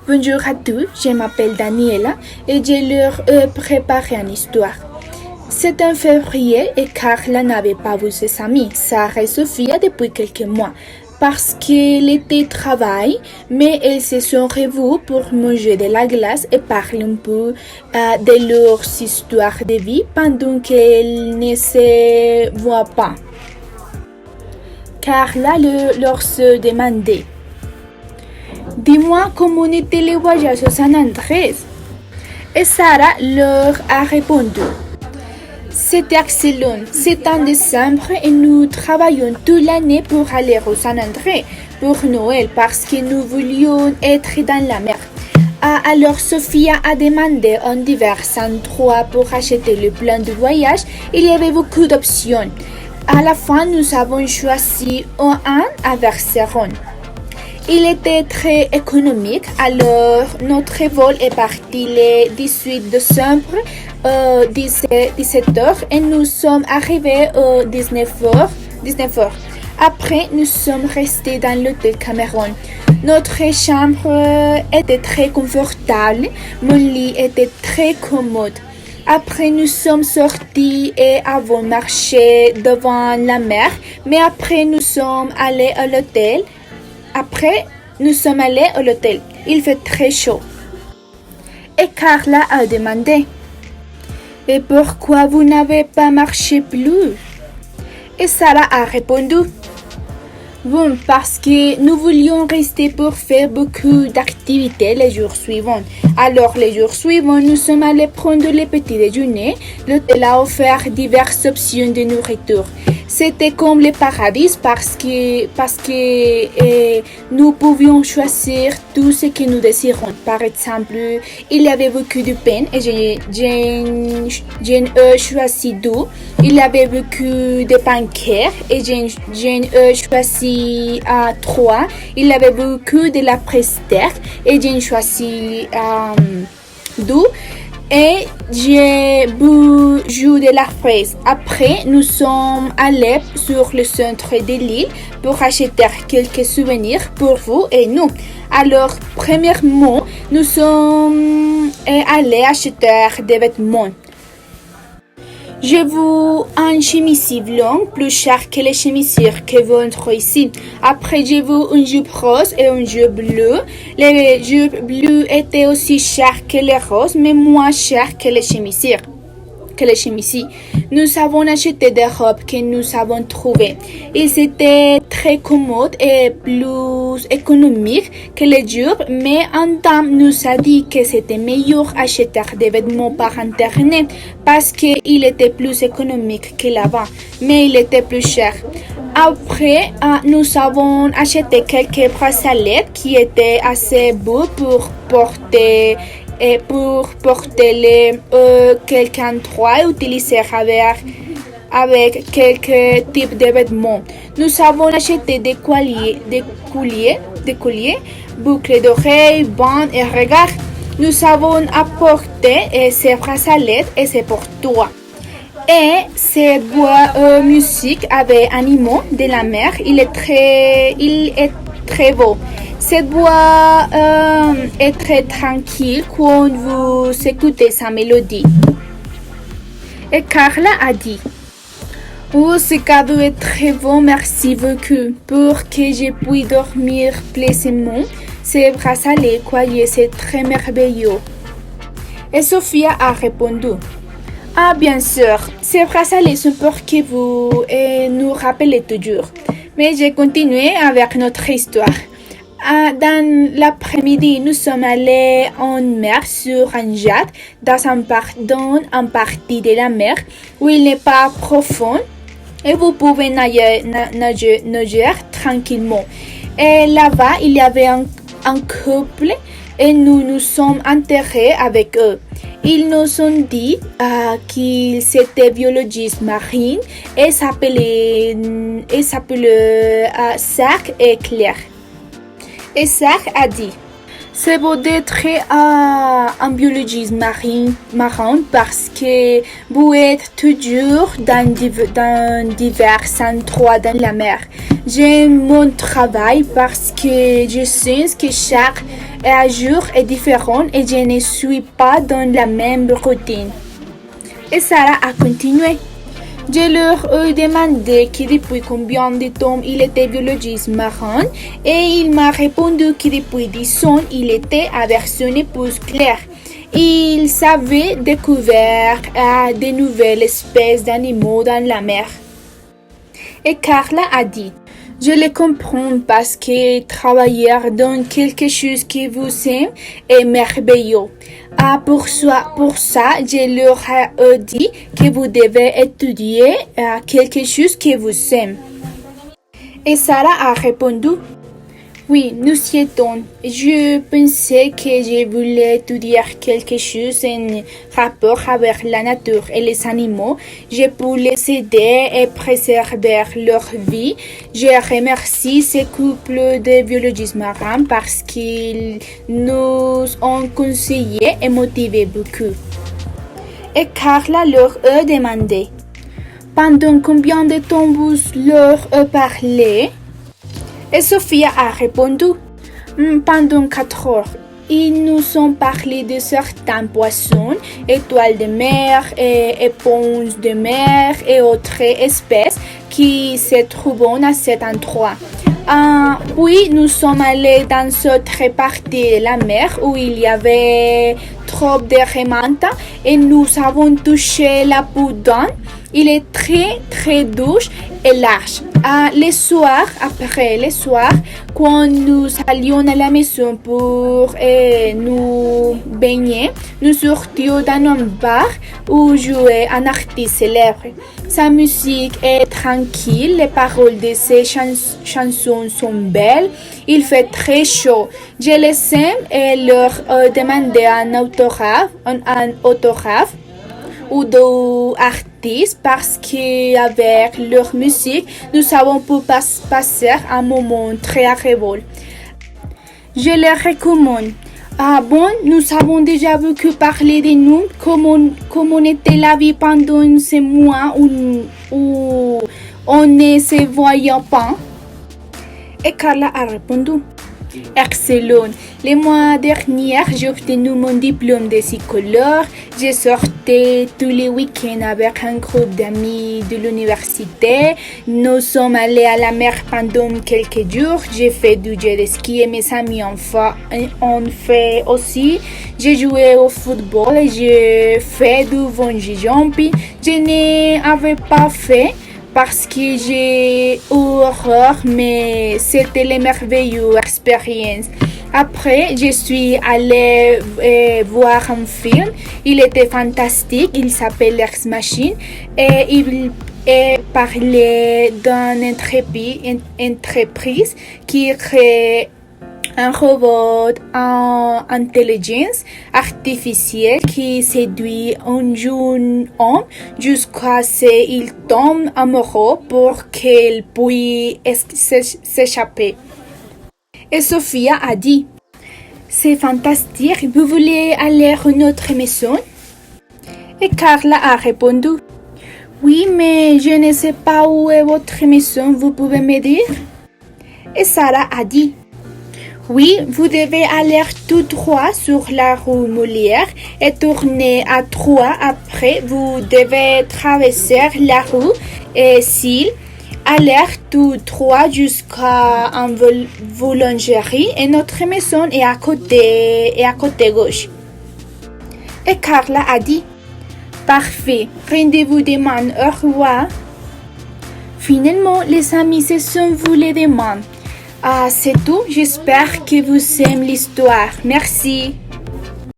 Bonjour à tous, je m'appelle Daniela et je leur ai préparé une histoire. C'est en février et Carla n'avait pas vu ses amis, Sarah et Sophia, depuis quelques mois, parce qu'elle était travail, mais elles se sont revues pour manger de la glace et parler un peu de leurs histoires de vie pendant qu'elles ne se voient pas. Carla leur se demandait: dis-moi comment était le voyage à San Andrés. Et Sarah leur a répondu: c'était excellent, c'est en décembre et nous travaillons toute l'année pour aller au San Andrés pour Noël parce que nous voulions être dans la mer. Alors Sophia a demandé en divers endroits pour acheter le plan de voyage. Il y avait beaucoup d'options. À la fin, nous avons choisi un à Verceron. Il était très économique, alors notre vol est parti le 18 décembre 17h et nous sommes arrivés au 19h. Après, nous sommes restés dans l'hôtel Cameron. Notre chambre était très confortable, mon lit était très commode. Après, nous sommes sortis et avons marché devant la mer, mais après, nous sommes allés à l'hôtel. Il fait très chaud. Et Carla a demandé: et pourquoi vous n'avez pas marché plus? Et Sarah a répondu: bon, parce que nous voulions rester pour faire beaucoup d'activités les jours suivants. Alors, les jours suivants, nous sommes allés prendre le petit déjeuner. L'hôtel a offert diverses options de nourriture. C'était comme le paradis parce que nous pouvions choisir tout ce que nous désirons. Par exemple, il y avait beaucoup de pain et j'ai choisi d'eau. Il y avait beaucoup de pancakes et j'ai choisi 3. Il y avait beaucoup de la presse-terre et j'ai choisi 2. Et j'ai bu jus de la fraise. Après, nous sommes allés sur le centre de l'île pour acheter quelques souvenirs pour vous et nous. Alors, premièrement, nous sommes allés acheter des vêtements. Je veux un chemisier blanc plus cher que les chemisiers que vous trouvez ici. Après, je veux une jupe rose et une jupe bleue. Les jupes bleues étaient aussi chères que les roses, mais moins chères que les chemisiers. Nous avons acheté des robes que nous avons trouvées. Ils étaient très commodes et plus économiques que les jupes, mais un dame nous a dit que c'était meilleur acheter des vêtements par internet parce qu'il était plus économique que là-bas, mais il était plus cher. Après, nous avons acheté quelques bracelets qui étaient assez beaux pour porter les quelqu'un droit et utiliser avec quelques types de vêtements. Nous avons acheté des colliers, boucles d'oreilles, bandes et regards. Nous avons apporté ces bracelets et c'est pour toi. Et cette musique avec animaux de la mer, il est très beau. Cette voix est très tranquille quand vous écoutez sa mélodie. Et Carla a dit: oh, ce cadeau est très beau, merci beaucoup. Pour que je puisse dormir plaisamment, ces bracelets colliers, c'est très merveilleux. Et Sophia a répondu: ah, bien sûr, ces bracelets sont pour que vous nous rappelez toujours. Mais j'ai continué avec notre histoire. Dans l'après-midi, nous sommes allés en mer sur un jet dans un partie de la mer où il n'est pas profond et vous pouvez nager tranquillement. Et là-bas, il y avait un couple et nous nous sommes enterrés avec eux. Ils nous ont dit qu'ils étaient biologistes marins et s'appelaient Zach et Claire. Et Zach a dit: C'est beau d'être en biologie marine parce que vous êtes toujours dans divers endroits dans la mer. J'aime mon travail parce que je sais que chaque jour est différent et je ne suis pas dans la même routine. Et Sarah a continué. Je leur ai demandé que depuis combien de temps il était biologiste marin et il m'a répondu que depuis 10 ans il était à version plus claire. Il savait découvrir de nouvelles espèces d'animaux dans la mer. Et Carla a dit, je le comprends parce que travailler dans quelque chose que vous aimez est merveilleux. Pour ça, je leur ai dit que vous devez étudier quelque chose que vous aimez. Et Sarah a répondu, oui, nous y étions. Je pensais que je voulais étudier quelque chose en rapport avec la nature et les animaux. Je peux les aider et préserver leur vie. Je remercie ces couples de biologistes marins parce qu'ils nous ont conseillé et motivé beaucoup. Et Carla leur a demandé, pendant combien de temps vous leur parlé? Et Sophia a répondu, pendant 4 heures. Ils nous ont parlé de certains poissons, étoiles de mer, éponges de mer et autres espèces qui se trouvent à cet endroit. Puis nous sommes allés dans cette partie de la mer où il y avait trop de remontes et nous avons touché la peau d'un. Il est très douce et large. Après le soir, quand nous allions à la maison pour nous baigner, nous sortions dans un bar où jouait un artiste célèbre. Sa musique est tranquille, les paroles de ses chansons sont belles, il fait très chaud. Je les aime et leur demandé un autographe ou d'artistes parce qu'avec leur musique, nous avons pu passer un moment très agréable. Je les recommande. Nous avons déjà beaucoup parlé de nous, comment était la vie pendant ces mois où on ne se voyait pas. Et Carla a répondu. Excellent. Le mois dernier, j'ai obtenu mon diplôme de psychologue. J'ai sorti tous les week-ends avec un groupe d'amis de l'université. Nous sommes allés à la mer pendant quelques jours. J'ai fait du jet ski et mes amis en fait aussi. J'ai joué au football et j'ai fait du bungee jumping. Je n'avais pas fait parce que j'ai eu horreur, mais c'était une merveilleuse expérience. Après, je suis allée voir un film. Il était fantastique. Il s'appelle Ex Machina et il parlait d'une entreprise qui crée un robot en intelligence artificielle qui séduit un jeune homme jusqu'à ce qu'il tombe amoureux pour qu'il puisse s'échapper. Et Sophia a dit, c'est fantastique, vous voulez aller à notre maison? Et Carla a répondu, oui, mais je ne sais pas où est votre maison, vous pouvez me dire? Et Sarah a dit, oui, vous devez aller tout droit sur la rue Molière et tourner à droite. Après, vous devez traverser la rue et s'il aller tout droit jusqu'à une boulangerie et notre maison est à côté gauche. Et Carla a dit, parfait, rendez-vous demain, au revoir. Finalement, les amis se sont vus les demandes. C'est tout. J'espère que vous aimez l'histoire. Merci.